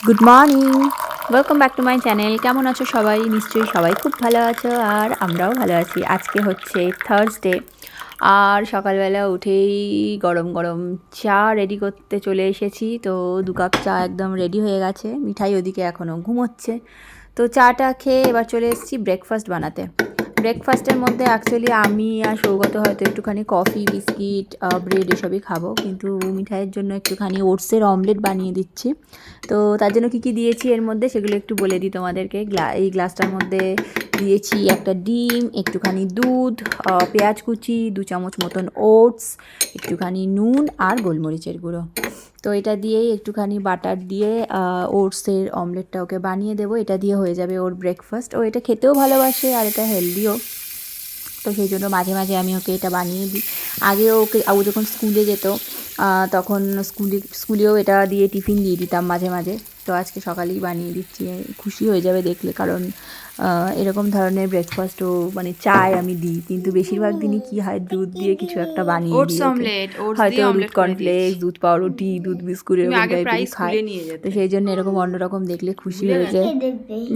Good morning, welcome back to my channel. কেমন আছো সবাই? নিশ্চয়ই সবাই খুব ভালো আছো, আর আমরাও ভালো আছি। আজকে হচ্ছে থার্সডে, আর সকালবেলা উঠেই গরম গরম চা রেডি করতে চলে এসেছি। তো 2 কাপ চা একদম রেডি হয়ে গেছে। মিঠাই ওদিকে এখনও ঘুমোচ্ছে। তো চাটা খেয়ে এবার চলে এসেছি ব্রেকফাস্ট বানাতে। ব্রেকফাস্টের মধ্যে অ্যাকচুয়ালি আমি আর সৌগত হয়তো একটুখানি কফি, বিস্কিট, ব্রেড এসবই খাবো, কিন্তু মিঠাইয়ের জন্য একটুখানি ওটসের অমলেট বানিয়ে দিচ্ছি। তো তার জন্য কী কী দিয়েছি এর মধ্যে সেগুলো একটু বলে দিই তোমাদেরকে। এই গ্লাসটার মধ্যে দিয়েছি একটা ডিম, একটুখানি দুধ, পেঁয়াজ কুচি, 2 চামচ মতন ওটস, একটুখানি নুন আর গোলমরিচের গুঁড়ো। তো এটা দিয়েই একটুখানি বাটার দিয়ে ওটসের অমলেটটা ওকে বানিয়ে দেবো। এটা দিয়ে হয়ে যাবে ওর ব্রেকফাস্ট। ও এটা খেতেও ভালোবাসে আর এটা হেলদিও। তো সেই জন্য মাঝে মাঝে আমি ওকে এটা বানিয়ে দিই। আগে ও যখন স্কুলে যেত তখন স্কুলেও এটা দিয়ে টিফিন দিয়ে দিতাম মাঝে মাঝে। তো আজকে সকালেই বানিয়ে দিচ্ছি, খুশি হয়ে যাবে দেখলে, কারণ এরকম ধরনের ব্রেকফাস্টও মানে চাই আমি দিই, কিন্তু বেশিরভাগ দিনই কী হয়, দুধ দিয়ে কিছু একটা বানিয়ে দিই ওকে। হয়তো দুধ কর্নফ্লেক্স, দুধ পাউরুটি, দুধ বিস্কুট এরকম টাইপেরই খায়। তো সেই জন্য এরকম অন্যরকম দেখলে খুশি হয়ে যায়।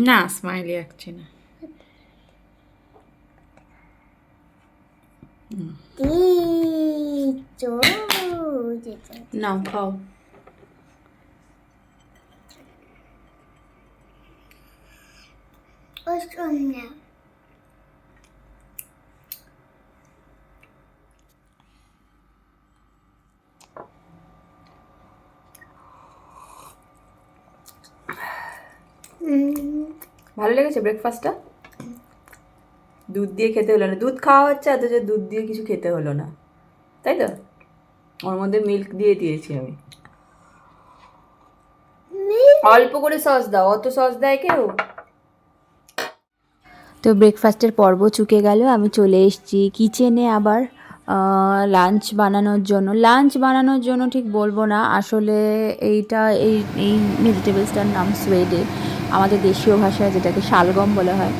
না স্মাইলি আঁকছে না। নাও খাও। ভালো লেগেছে ব্রেকফাস্টটা? দুধ দিয়ে খেতে হলো না, দুধ খাওয়া হচ্ছে অথচ দুধ দিয়ে কিছু খেতে হলো না, তাই তো? ওর মধ্যে মিল্ক দিয়ে দিয়েছি আমি। অল্প করে সস দাও, অত সস দেয় কেউ? তো ব্রেকফাস্টের পর্ব চুকে গেল, আমি চলে এসেছি কিচেনে আবার লাঞ্চ বানানোর জন্য ঠিক বলবো না, আসলে এইটা এই এই ভেজিটেবলসটার নাম সোয়েডে, আমাদের দেশীয় ভাষায় যেটাকে শালগম বলা হয়।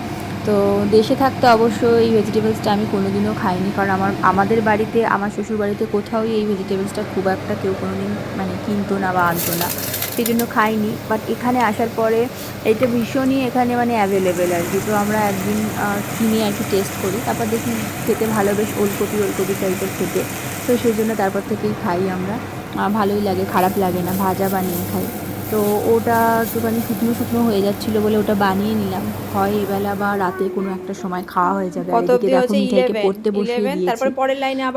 তো দেশে থাকতে অবশ্য এই ভেজিটেবলসটা আমি কোনোদিনও খাইনি, কারণ আমাদের বাড়িতে, আমার শ্বশুর বাড়িতে কোথাও এই ভেজিটেবলসটা খুব একটা কেউ কোনোদিন মানে কিনতো না বা আনতো না, সেই জন্য খাইনি। বাট এখানে আসার পরে এটা ভীষণই এখানে মানে অ্যাভেলেবেল আর কি। তো আমরা একদিন কিনে আর কি টেস্ট করি, তারপর দেখি খেতে ভালো, বেশ ওলকপি টাইপের খেতে। তো সেই জন্য তারপর থেকেই খাই আমরা। ভালোই লাগে, খারাপ লাগে না, ভাজা বানিয়ে খাই। তো ওটা একটুখানি শুকনো শুকনো হয়ে যাচ্ছিলো বলে ওটা বানিয়ে নিলাম, হয় এবেলা বা রাতে কোনো একটা সময় খাওয়া হয়ে যাবে। আর এদিকে দেখো মিঠাইকে পড়তে বসিয়ে দিয়েছি,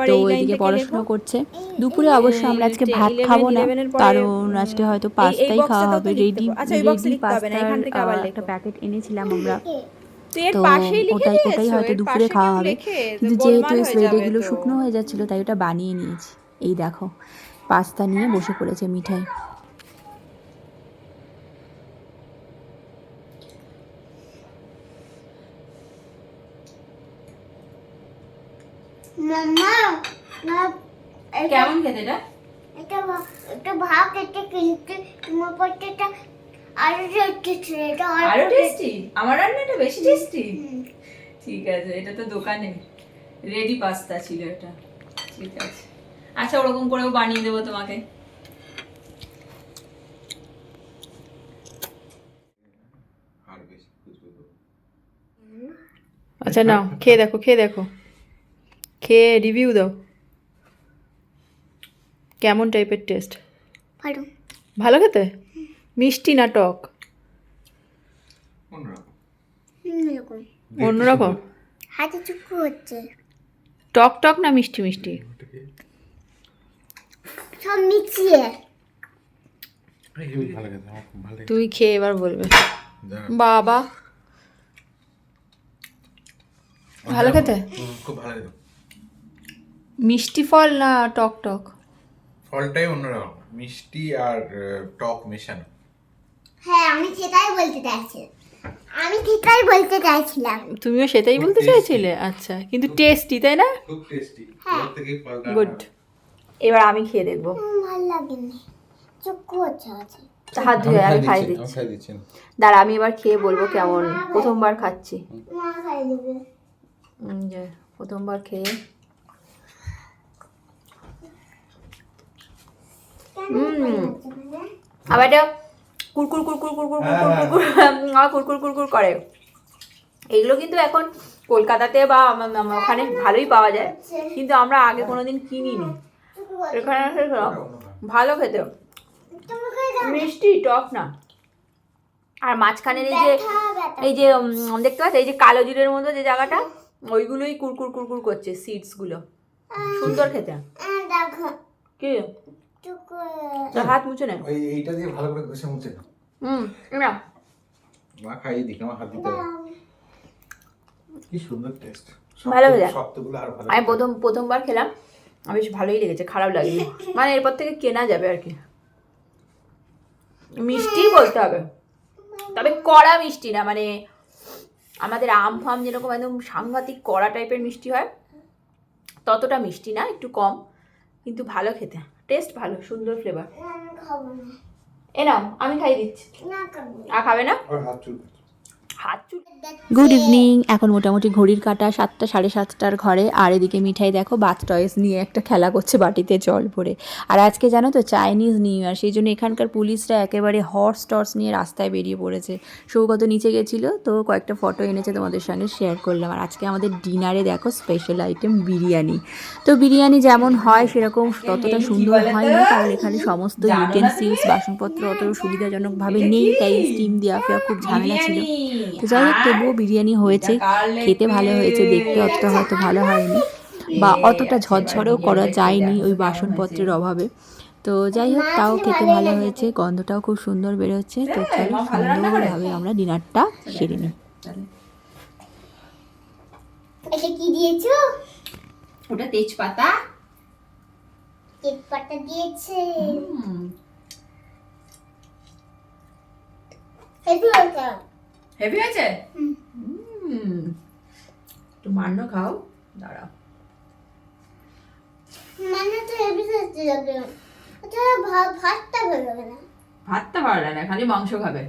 তো এদিকে পড়াশুনো করছে। দুপুরে অবশ্য আমরা আজকে ভাত খাবো না, কারণ আজকে হয়তো পাস্তাই খাওয়া হবে। রেডি পাস্তার একটা প্যাকেট এনেছিলাম আমরা, তো ওটাই হয়তো দুপুরে খাওয়া হবে। কিন্তু যেহেতু এই সোয়েডেগুলো শুকনো হয়ে যাচ্ছিলো, তাই ওটা বানিয়ে নিয়েছি। এই দেখো পাস্তা নিয়ে বসে পড়েছে মিঠাই। কেমন খেতে এটা? এটা ভাগ এটা কিন্তু তোমার পড়তে আরো টেস্টি, এটা আরো টেস্টি। আমার রান্নাটা বেশি টেস্টি। ঠিক আছে, এটা তো দোকানে রেডি পাস্তা ছিল এটা। ঠিক আছে, আচ্ছা ওরকম করেও বানিয়ে দেবো তোমাকে। আচ্ছা নাও খেয়ে দেখো, খেয়ে রিভিউ দাও কেমন টাইপের টেস্ট। ভালো ভালো খেতে? মিষ্টি না টক? এরকম অন্যরকম। হাতে চুক্কু হচ্ছে, টক টক না মিষ্টি মিষ্টি? সব মিশিয়ে। তুমি খেয়ে এবার বলবে। বাবা ভালো খেতে? খুব ভালো খেতে। মিষ্টি ফল না টক টক? ফলটাই অন্যরকম, মিষ্টি আর টক মেশানো। হ্যাঁ আমি সেটাই বলতে চাইছিলাম। তুমিও সেটাই বলতে চাইছিলে? আচ্ছা, কিন্তু টেস্টি তাই না? খুব টেস্টি। হ্যাঁ। থেকে ফলটা গুড। এবার আমি খেয়ে দেখবো। ভালো লাগেনি, চুক্কু হচ্ছে আছে। হাত ধুয়ে আমি খাই দিচ্ছি। দাঁড়া, আমি এবার খেয়ে বলবো কেমন। প্রথমবার খাচ্ছি, মা খাই দেবে। প্রথমবার খেয়ে আবার এটা কুরকুর কুরকুর কুরকুর কুরকুর কুরকুর কুরকুর করে। এগুলো কিন্তু এখন কলকাতাতে বা ওখানে ভালোই পাওয়া যায়, কিন্তু আমরা আগে কোনোদিন কিনিনি। এখানে এসে খেলাম, ভালো খেতে, মিষ্টি টক না। আর মাঝখানের এই যে দেখতে পাচ্ছ এই যে কালো জিরের মতো যে জায়গাটা, ওইগুলোই কুরকুর কুরকুর করছে, সিডস গুলো সুন্দর খেতে। দেখো কি হাত মুছে নে। এইটা দিয়ে ভালো করে ঘষে মুছে না। না মা খাইয়ে দিক, আমার হাত দিতে হবে। কি সুন্দর টেস্ট, ভালো হয়ে যায়। শক্তগুলো আর ভালো। আমি প্রথমবার খেলাম, আমার বেশ ভালোই লেগেছে, খারাপ লাগেনি। মানে এরপর থেকে কেনা যাবে আর কি। মিষ্টি বলতে হবে, তবে কড়া মিষ্টি না, মানে আমাদের আম ফাম যেরকম একদম সাংঘাতিক কড়া টাইপের মিষ্টি হয়, ততটা মিষ্টি না, একটু কম, কিন্তু ভালো খেতে, টেস্ট ভালো, সুন্দর ফ্লেভার। আমি খাবো না, এ নাও আমি খাই দিচ্ছি। না খাবো না। আর খাবে না? আর হাত চুল হাত চুল। Good evening. এখন মোটামুটি ঘড়ির কাঁটা 7টা 7:30টার ঘরে। আর এদিকে মিঠাই দেখো বাথ টয়েস নিয়ে একটা খেলা করছে বাটিতে জল ভরে। আর আজকে জানো তো চাইনিজ নিউ ইয়ার, সেই জন্য এখানকার পুলিশরা একেবারে হর্স টর্স নিয়ে রাস্তায় বেরিয়ে পড়েছে। সৌগত নিচে গেছিলো, তো কয়েকটা ফটো এনেছে, তোমাদের সঙ্গে শেয়ার করলাম। আর আজকে আমাদের ডিনারে দেখো স্পেশাল আইটেম বিরিয়ানি। তো বিরিয়ানি যেমন হয় সেরকম ততটা সুন্দর হয়নি, কারণ এখানে সমস্ত ইউটেন্সিলস বাসনপত্র অত সুবিধাজনকভাবে নেই, তাই স্টিম দেওয়া ফেওয়া খুব ঝামেলা ছিল। তো যাই হোক, তবুও বিরিয়ানি হয়েছে, খেতে ভালো হয়েছে, দেখতে অতটা হয়তো ভালো হয়নি বা অতটা ঝরঝরেও করা যায়নি ওই বাসনপত্রের অভাবে। তো যাই হোক, তাও খেতে ভালো হয়েছে, গন্ধটাও খুব সুন্দর বেরোচ্ছে। তো চলো সুন্দরভাবে আমরা ডিনারটা সেরে নিই। এটা কি দিয়েছো? ওটা তেজপাতা, তেজপাতা দিয়েছে। হেভি হয়েছে। হেভি আছে। একটু মান্য খাও, দাঁড়াও। মানে তো হেভি হয়েছে লাগে। এটা ভাতটা ভালো লাগে না। ভাতটা ভালো লাগে না, খালি মাংস খাবে।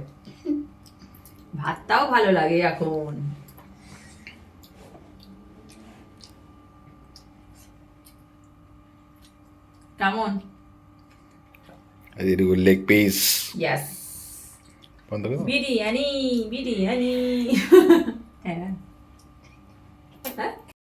ভাতটাও ভালো লাগে এখন। কেমন? Leg piece yes, biryani biryani.